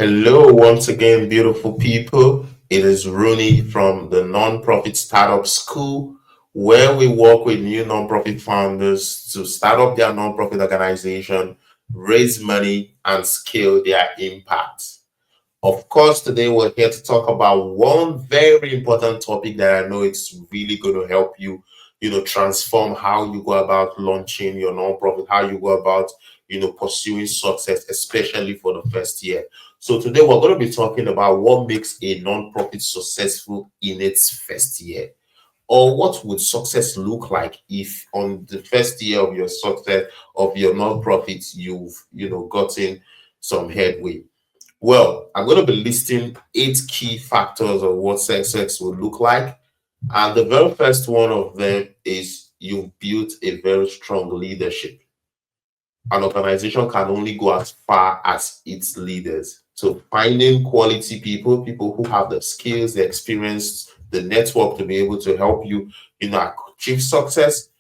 Hello, once again, beautiful people. It is Rooney from the Nonprofit Startup School, where we work with new nonprofit founders to start up their nonprofit organization, raise money, and scale their impact. Of course, today we're here to talk about one very important topic that I know it's really going to help you, transform how you go about launching your nonprofit, how you go about, pursuing success, especially for the first year. So today we're going to be talking about what makes a nonprofit successful in its first year, or what would success look like if on the first year of your success of your nonprofit you've, gotten some headway. Well, I'm going to be listing 8 key factors of what success will look like. And the very first one of them is you've built a very strong leadership. An organization can only go as far as its leaders. So finding quality people, people who have the skills, the experience, the network to be able to help you, achieve success,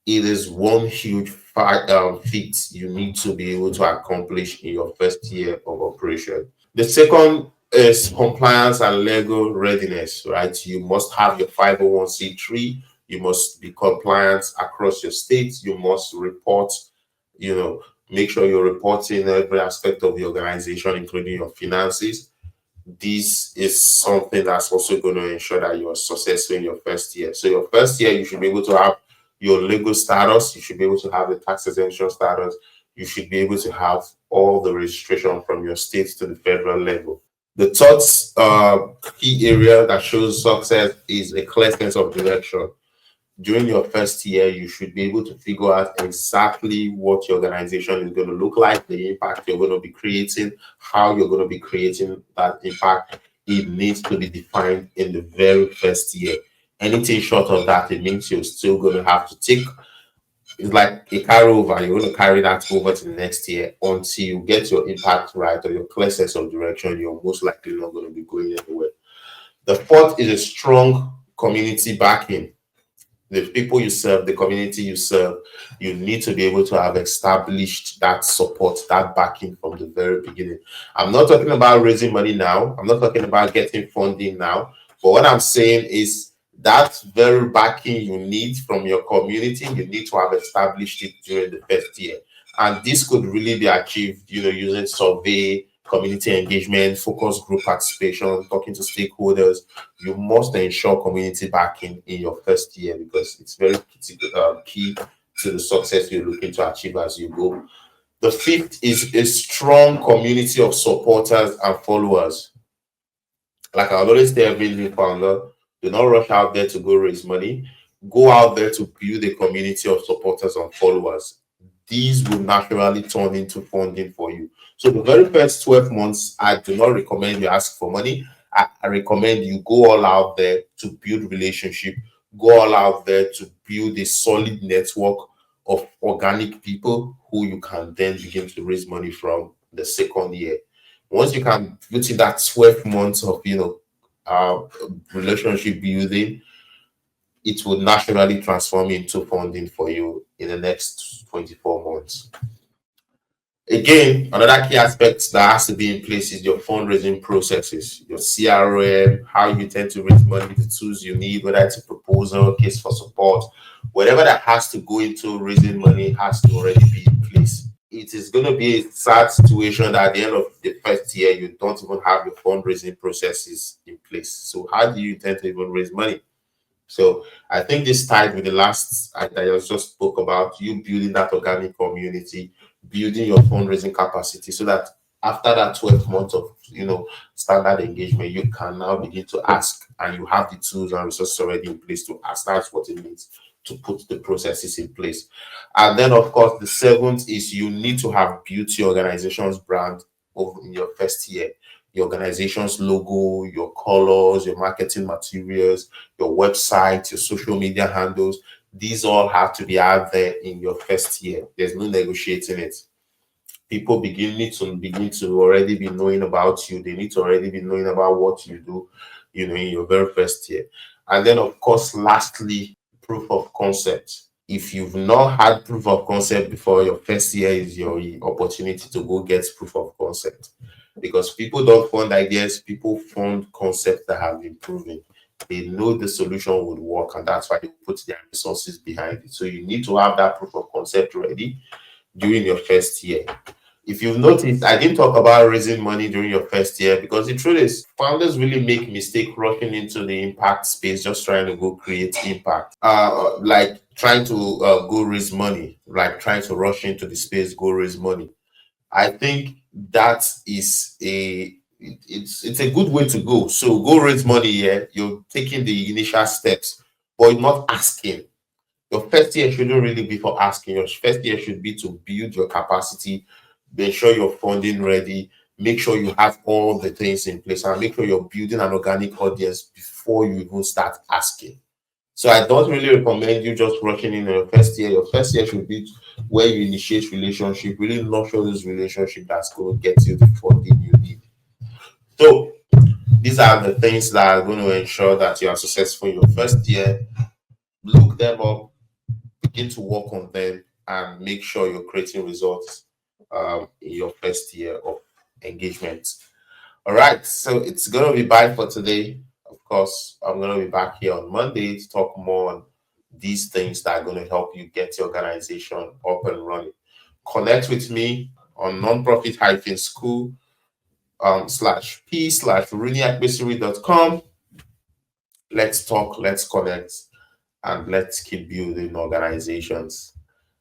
it is one huge feat you need to be able to accomplish in your first year of operation. The second is compliance and legal readiness, right? You must have your 501(c)(3. You must be compliant across your states. You must report, you know, make sure you're reporting every aspect of the organization, including your finances. This is something that's also going to ensure that you are successful in your first year. So, your first year, you should be able to have your legal status, you should be able to have the tax exemption status, you should be able to have all the registration from your state to the federal level. The third key area that shows success is a clear sense of direction. During your first year, you should be able to figure out exactly what your organization is going to look like, the impact you're going to be creating, how you're going to be creating that impact. It needs to be defined in the very first year. Anything short of that, it means you're still going to have to take, it's like a carryover. You're going to carry that over to the next year until you get your impact right or your clear sense of direction. You're most likely not going to be going anywhere. The fourth is a strong community backing. The people you serve, the community you serve, you need to be able to have established that support, that backing from the very beginning. I'm not talking about raising money now. I'm not talking about getting funding now. But what I'm saying is that very backing you need from your community, you need to have established it during the first year. And this could really be achieved, using survey, community engagement, focus group participation, talking to stakeholders. You must ensure community backing in your first year because it's very key to the success you're looking to achieve as you go. The fifth is a strong community of supporters and followers. Like I always tell every new founder, do not rush out there to go raise money. Go out there to build a community of supporters and followers. These will naturally turn into funding for you. So the very first 12 months, I do not recommend you ask for money. I recommend you go all out there to build relationship, go all out there to build a solid network of organic people who you can then begin to raise money from the second year. Once you can put in that 12 months of uh, relationship building, it will naturally transform into funding for you in the next 24 months. Again, another key aspect that has to be in place is your fundraising processes, your CRM, how you tend to raise money, the tools you need, whether it's a proposal, case for support, whatever that has to go into raising money has to already be in place. It is going to be a sad situation that at the end of the first year, you don't even have your fundraising processes in place. So, how do you intend to even raise money? So I think this tied with the last that I just spoke about, you building that organic community, building your fundraising capacity so that after that 12 months of standard engagement, you can now begin to ask and you have the tools and resources already in place to ask. That's what it means to put the processes in place. And then of course the seventh is you need to have built your organization's brand over in your first year. Your organization's logo, your colors, your marketing materials, your website, your social media handles. These all have to be out there in your first year. There's no negotiating it. People begin to already be knowing about you. They need to already be knowing about what you do, in your very first year. And then, of course, lastly, proof of concept. If you've not had proof of concept before, your first year is your opportunity to go get proof of concept. because people don't fund ideas, people fund concepts that have been proven. They know the solution would work, and that's why they put their resources behind it. So you need to have that proof of concept ready during your first year. If you've noticed, I didn't talk about raising money during your first year because the truth is, founders really make mistake rushing into the impact space, just trying to go create impact. Like trying to go raise money, like trying to rush into the space, go raise money. I think that is it's a good way to go. So go raise money. Yeah, you're taking the initial steps, but you're not asking. Your first year shouldn't really be for asking. Your first year should be to build your capacity, make sure you're funding ready, make sure you have all the things in place, and make sure you're building an organic audience before you even start asking. So I don't really recommend you just rushing in your first year. Your first year should be where you initiate relationship, really nurture this relationship that's going to get you the funding you need. So these are the things that are going to ensure that you are successful in your first year. Look them up, begin to work on them, and make sure you're creating results in your first year of engagement. All right, so it's going to be bye for today. Of course, I'm going to be back here on Monday to talk more on these things that are going to help you get your organization up and running. Connect with me on nonprofit-school slash p slash runiakbesiri.com. Let's talk, let's connect, and let's keep building organizations.